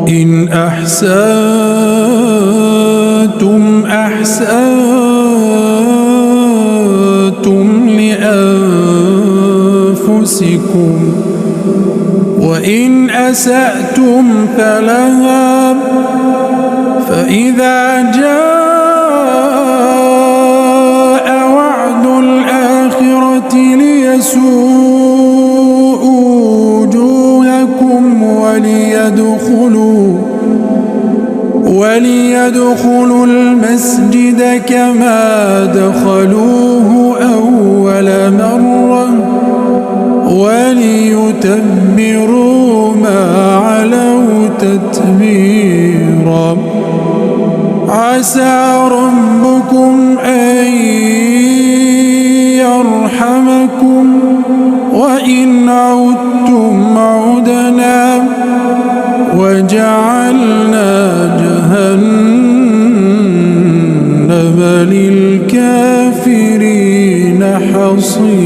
إن أحسنتم أحسنتم لأنفسكم وإن أسأتم فلها فإذا جاء وعد الآخرة ليسوءوا وجوهكم وليدخلوا المسجد كما دخلوه أول مرة وليتبروا ما علوا تتبيرا عسى ربكم أن يرحمكم وإن عدتم عدنا وجعلنا جهنم للكافرين حصيرا.